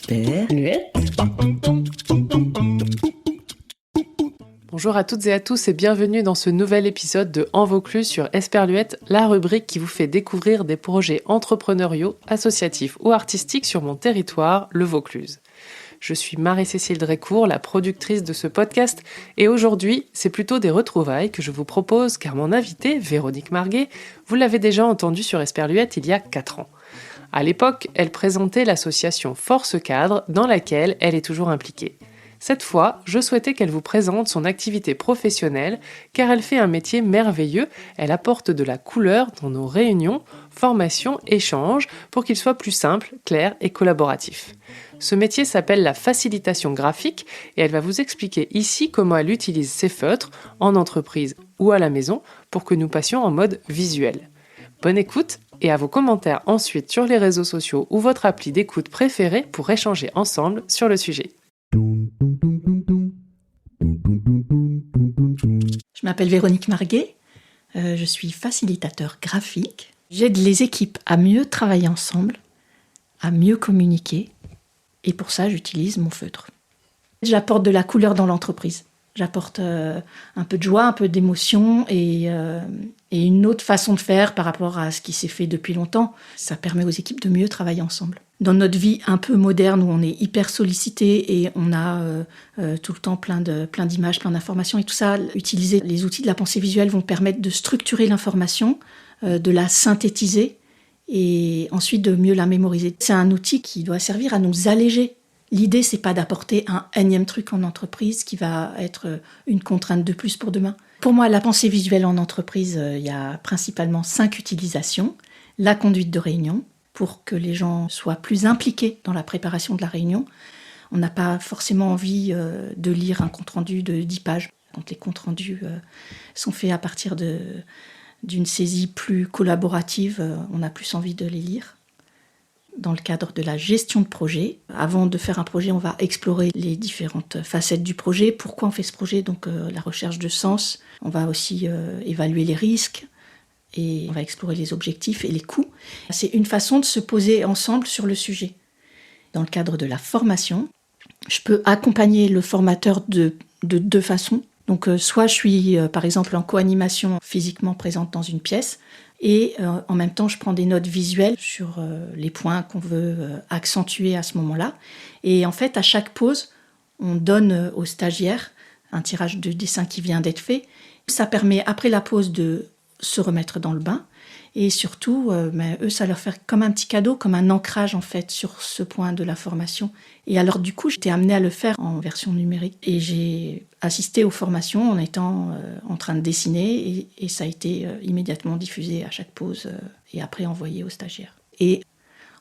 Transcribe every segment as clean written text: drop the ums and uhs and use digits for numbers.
Esperluette. Bonjour à toutes et à tous et bienvenue dans ce nouvel épisode de En Vaucluse sur Esperluette, la rubrique qui vous fait découvrir des projets entrepreneuriaux, associatifs ou artistiques sur mon territoire, le Vaucluse. Je suis Marie-Cécile Drécourt, la productrice de ce podcast, et aujourd'hui, c'est plutôt des retrouvailles que je vous propose car mon invitée, Véronique Marguet, vous l'avez déjà entendue sur Esperluette il y a 4 ans. À l'époque, elle présentait l'association Force Cadre dans laquelle elle est toujours impliquée. Cette fois, je souhaitais qu'elle vous présente son activité professionnelle car elle fait un métier merveilleux, elle apporte de la couleur dans nos réunions, formations, échanges pour qu'ils soient plus simples, clairs et collaboratifs. Ce métier s'appelle la facilitation graphique et elle va vous expliquer ici comment elle utilise ses feutres en entreprise ou à la maison pour que nous passions en mode visuel. Bonne écoute et à vos commentaires ensuite sur les réseaux sociaux ou votre appli d'écoute préférée pour échanger ensemble sur le sujet. Je m'appelle Véronique Marguet, je suis facilitateur graphique. J'aide les équipes à mieux travailler ensemble, à mieux communiquer et pour ça j'utilise mon feutre. J'apporte de la couleur dans l'entreprise, j'apporte un peu de joie, un peu d'émotion et une autre façon de faire par rapport à ce qui s'est fait depuis longtemps. Ça permet aux équipes de mieux travailler ensemble. Dans notre vie un peu moderne où on est hyper sollicité et on a tout le temps plein d'images, plein d'informations et tout ça, utiliser les outils de la pensée visuelle vont permettre de structurer l'information, de la synthétiser et ensuite de mieux la mémoriser. C'est un outil qui doit servir à nous alléger. L'idée, c'est pas d'apporter un énième truc en entreprise qui va être une contrainte de plus pour demain. Pour moi, la pensée visuelle en entreprise, il y a principalement 5 utilisations. La conduite de réunion, pour que les gens soient plus impliqués dans la préparation de la réunion. On n'a pas forcément envie de lire un compte-rendu de 10 pages. Quand les comptes-rendus sont faits à partir d'une saisie plus collaborative, on a plus envie de les lire. Dans le cadre de la gestion de projet, avant de faire un projet, on va explorer les différentes facettes du projet. Pourquoi on fait ce projet ? Donc la recherche de sens. On va aussi évaluer les risques. Et on va explorer les objectifs et les coûts. C'est une façon de se poser ensemble sur le sujet. Dans le cadre de la formation, je peux accompagner le formateur de 2 façons. Donc, soit je suis, par exemple, en co-animation physiquement présente dans une pièce, et en même temps, je prends des notes visuelles sur les points qu'on veut accentuer à ce moment-là. Et en fait, à chaque pause, on donne aux stagiaires un tirage de dessin qui vient d'être fait. Ça permet, après la pause, de se remettre dans le bain et surtout eux ça leur fait comme un petit cadeau, comme un ancrage en fait sur ce point de la formation. Et alors du coup j'étais amenée à le faire en version numérique et j'ai assisté aux formations en étant en train de dessiner et ça a été immédiatement diffusé à chaque pause et après envoyé aux stagiaires et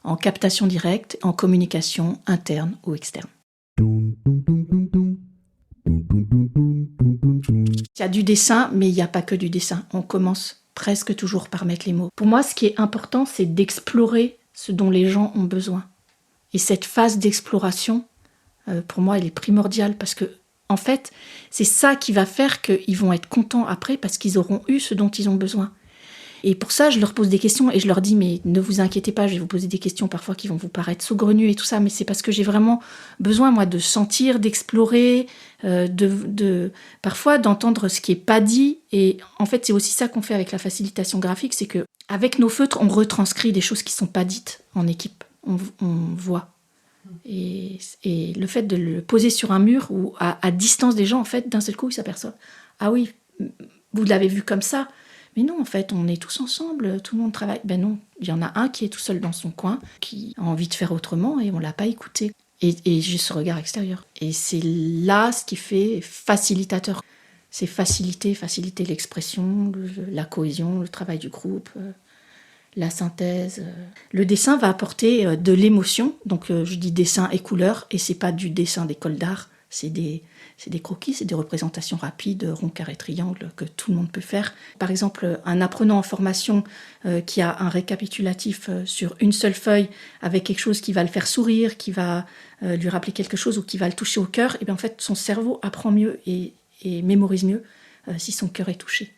en captation directe, en communication interne ou externe. Il y a du dessin, mais il n'y a pas que du dessin. On commence presque toujours par mettre les mots. Pour moi, ce qui est important, c'est d'explorer ce dont les gens ont besoin. Et cette phase d'exploration, pour moi, elle est primordiale parce que, en fait, c'est ça qui va faire qu'ils vont être contents après parce qu'ils auront eu ce dont ils ont besoin. Et pour ça, je leur pose des questions et je leur dis, mais ne vous inquiétez pas, je vais vous poser des questions parfois qui vont vous paraître saugrenues et tout ça, mais c'est parce que j'ai vraiment besoin, moi, de sentir, d'explorer, parfois d'entendre ce qui n'est pas dit. Et en fait, c'est aussi ça qu'on fait avec la facilitation graphique, c'est qu'avec nos feutres, on retranscrit des choses qui ne sont pas dites en équipe. On voit. Et le fait de le poser sur un mur ou à distance des gens, en fait, d'un seul coup, ils s'aperçoivent, ah oui, vous l'avez vu comme ça. Mais non, en fait, on est tous ensemble, tout le monde travaille. Ben non, il y en a un qui est tout seul dans son coin, qui a envie de faire autrement et on ne l'a pas écouté. Et j'ai ce regard extérieur. Et c'est là ce qui fait facilitateur. C'est faciliter l'expression, la cohésion, le travail du groupe, la synthèse. Le dessin va apporter de l'émotion. Donc je dis dessin et couleur, et c'est pas du dessin d'école d'art, c'est des croquis, c'est des représentations rapides, ronds, carrés, triangles, que tout le monde peut faire. Par exemple, un apprenant en formation qui a un récapitulatif sur une seule feuille avec quelque chose qui va le faire sourire, qui va lui rappeler quelque chose ou qui va le toucher au cœur, et bien en fait, son cerveau apprend mieux et mémorise mieux si son cœur est touché.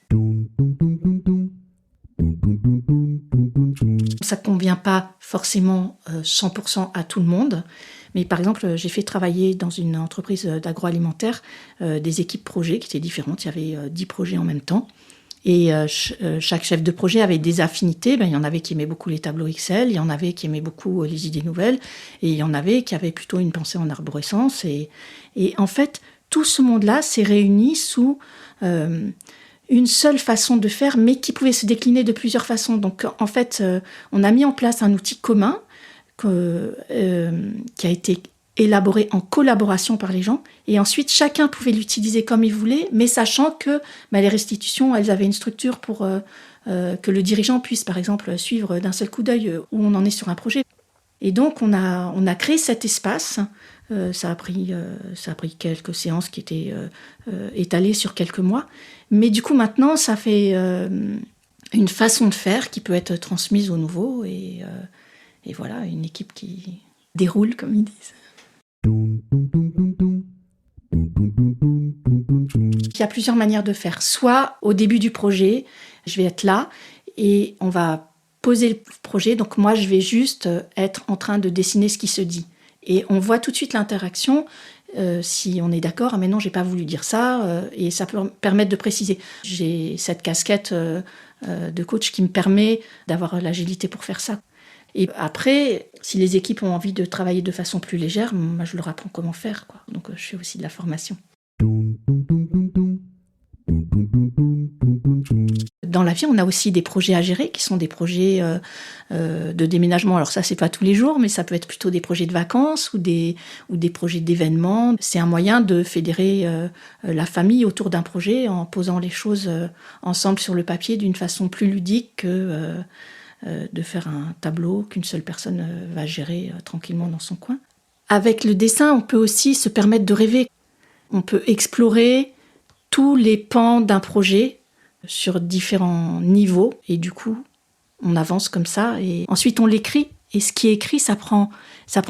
Ça ne convient pas forcément 100% à tout le monde. Mais par exemple, j'ai fait travailler dans une entreprise d'agroalimentaire des équipes projets qui étaient différentes. Il y avait 10 projets en même temps. Et chaque chef de projet avait des affinités. Il y en avait qui aimaient beaucoup les tableaux Excel, il y en avait qui aimaient beaucoup les idées nouvelles, et il y en avait qui avaient plutôt une pensée en arborescence. Et en fait, tout ce monde-là s'est réuni sous une seule façon de faire, mais qui pouvait se décliner de plusieurs façons. Donc en fait, on a mis en place un outil commun qui a été élaboré en collaboration par les gens, et ensuite chacun pouvait l'utiliser comme il voulait, mais sachant que les restitutions, elles avaient une structure pour que le dirigeant puisse par exemple suivre d'un seul coup d'œil où on en est sur un projet. Et donc on a créé cet espace. Ça a pris quelques séances qui étaient étalées sur quelques mois, mais du coup maintenant ça fait une façon de faire qui peut être transmise aux nouveaux, et voilà, une équipe qui déroule, comme ils disent. Il y a plusieurs manières de faire. Soit au début du projet, je vais être là et on va poser le projet. Donc moi, je vais juste être en train de dessiner ce qui se dit. Et on voit tout de suite l'interaction. Si on est d'accord, ah mais non, j'ai pas voulu dire ça, et ça peut permettre de préciser. J'ai cette casquette de coach qui me permet d'avoir l'agilité pour faire ça. Et après, si les équipes ont envie de travailler de façon plus légère, moi, je leur apprends comment faire, quoi. Donc, je fais aussi de la formation. Dans la vie, on a aussi des projets à gérer, qui sont des projets de déménagement. Alors ça, c'est pas tous les jours, mais ça peut être plutôt des projets de vacances ou des projets d'événements. C'est un moyen de fédérer la famille autour d'un projet en posant les choses ensemble sur le papier d'une façon plus ludique que de faire un tableau qu'une seule personne va gérer tranquillement dans son coin. Avec le dessin, on peut aussi se permettre de rêver. On peut explorer tous les pans d'un projet sur différents niveaux, et du coup, on avance comme ça, et ensuite on l'écrit, et ce qui est écrit, ça prend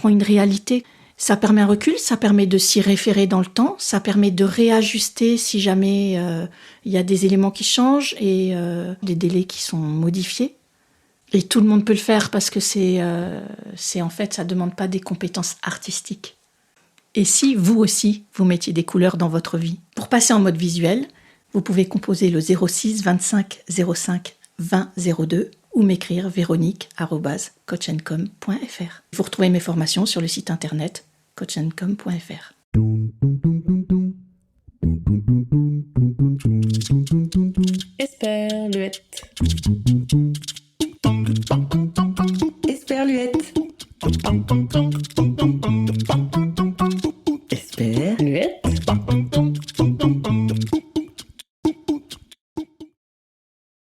une réalité. Ça permet un recul, ça permet de s'y référer dans le temps, ça permet de réajuster si jamais il y a des éléments qui changent et des délais qui sont modifiés. Et tout le monde peut le faire parce que c'est en fait, ça ne demande pas des compétences artistiques. Et si vous aussi, vous mettiez des couleurs dans votre vie, pour passer en mode visuel, vous pouvez composer le 06 25 05 20 02 ou m'écrire véronique@coachandcom.fr. Vous retrouvez mes formations sur le site internet coachandcom.fr. Esperluette. Esperluette. Esperluette.